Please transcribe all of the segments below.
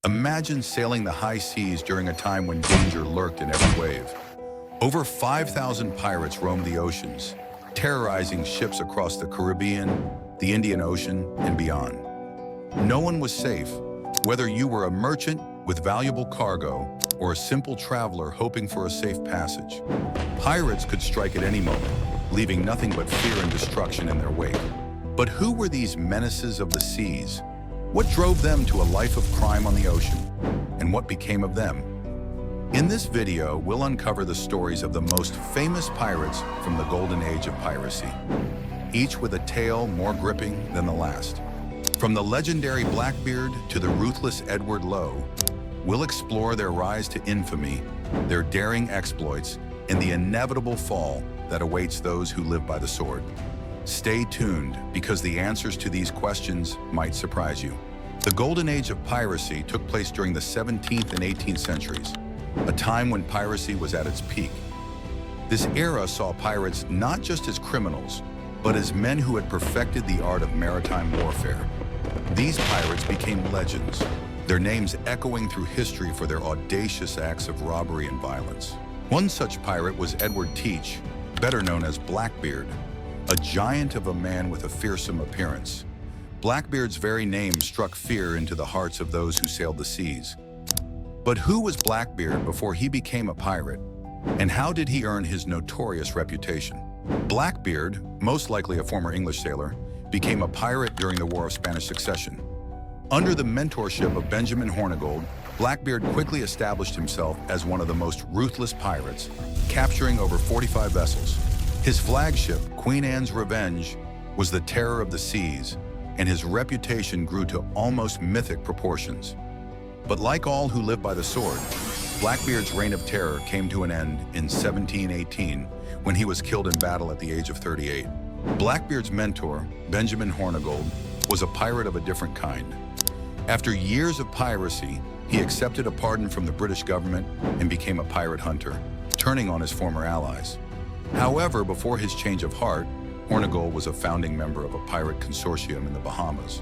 Imagine sailing the high seas during a time when danger lurked in every wave. Over 5,000 pirates roamed the oceans, terrorizing ships across the Caribbean, the Indian Ocean, and beyond. No one was safe, whether you were a merchant with valuable cargo or a simple traveler hoping for a safe passage. Pirates could strike at any moment, leaving nothing but fear and destruction in their wake. But who were these menaces of the seas? What drove them to a life of crime on the ocean? And what became of them? In this video, we'll uncover the stories of the most famous pirates from the Golden Age of Piracy, each with a tale more gripping than the last. From the legendary Blackbeard to the ruthless Edward Lowe, we'll explore their rise to infamy, their daring exploits, and the inevitable fall that awaits those who live by the sword. Stay tuned, because the answers to these questions might surprise you. The Golden Age of Piracy took place during the 17th and 18th centuries, a time when piracy was at its peak. This era saw pirates not just as criminals, but as men who had perfected the art of maritime warfare. These pirates became legends, their names echoing through history for their audacious acts of robbery and violence. One such pirate was Edward Teach, better known as Blackbeard, a giant of a man with a fearsome appearance. Blackbeard's very name struck fear into the hearts of those who sailed the seas. But who was Blackbeard before he became a pirate? And how did he earn his notorious reputation? Blackbeard, most likely a former English sailor, became a pirate during the War of Spanish Succession. Under the mentorship of Benjamin Hornigold, Blackbeard quickly established himself as one of the most ruthless pirates, capturing over 45 vessels. His flagship, Queen Anne's Revenge, was the terror of the seas, and his reputation grew to almost mythic proportions. But like all who live by the sword, Blackbeard's reign of terror came to an end in 1718 when he was killed in battle at the age of 38. Blackbeard's mentor, Benjamin Hornigold, was a pirate of a different kind. After years of piracy, he accepted a pardon from the British government and became a pirate hunter, turning on his former allies. However, before his change of heart, Hornigold was a founding member of a pirate consortium in the Bahamas,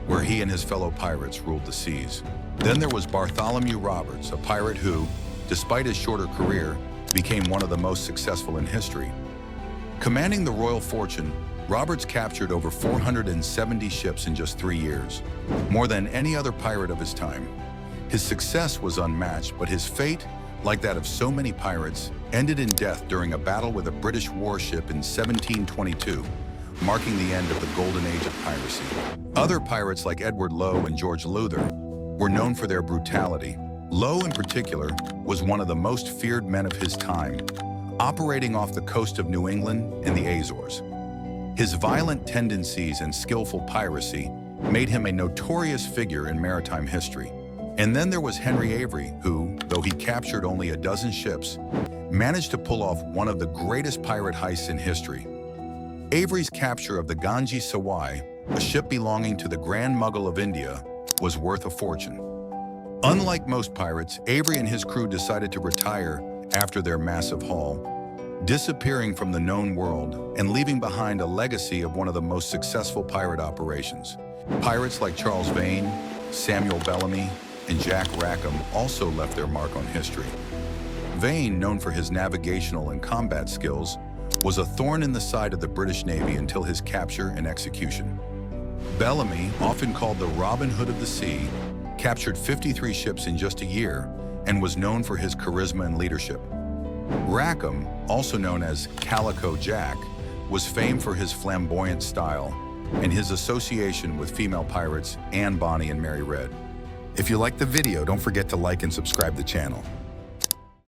where he and his fellow pirates ruled the seas. Then there was Bartholomew Roberts, a pirate who, despite his shorter career, became one of the most successful in history. Commanding the Royal Fortune, Roberts captured over 470 ships in just 3 years, more than any other pirate of his time. His success was unmatched, but his fate, like that of so many pirates, ended in death during a battle with a British warship in 1722, marking the end of the Golden Age of Piracy. Other pirates like Edward Lowe and George Luther were known for their brutality. Lowe, in particular, was one of the most feared men of his time, operating off the coast of New England and the Azores. His violent tendencies and skillful piracy made him a notorious figure in maritime history. And then there was Henry Avery, who, though he captured only a dozen ships, managed to pull off one of the greatest pirate heists in history. Avery's capture of the Ganges Sawai, a ship belonging to the Grand Mughal of India, was worth a fortune. Unlike most pirates, Avery and his crew decided to retire after their massive haul, disappearing from the known world and leaving behind a legacy of one of the most successful pirate operations. Pirates like Charles Vane, Samuel Bellamy, and Jack Rackham also left their mark on history. Vane, known for his navigational and combat skills, was a thorn in the side of the British Navy until his capture and execution. Bellamy, often called the Robin Hood of the sea, captured 53 ships in just a year and was known for his charisma and leadership. Rackham, also known as Calico Jack, was famed for his flamboyant style and his association with female pirates Bonny and Mary Red. If you liked the video, don't forget to like and subscribe the channel.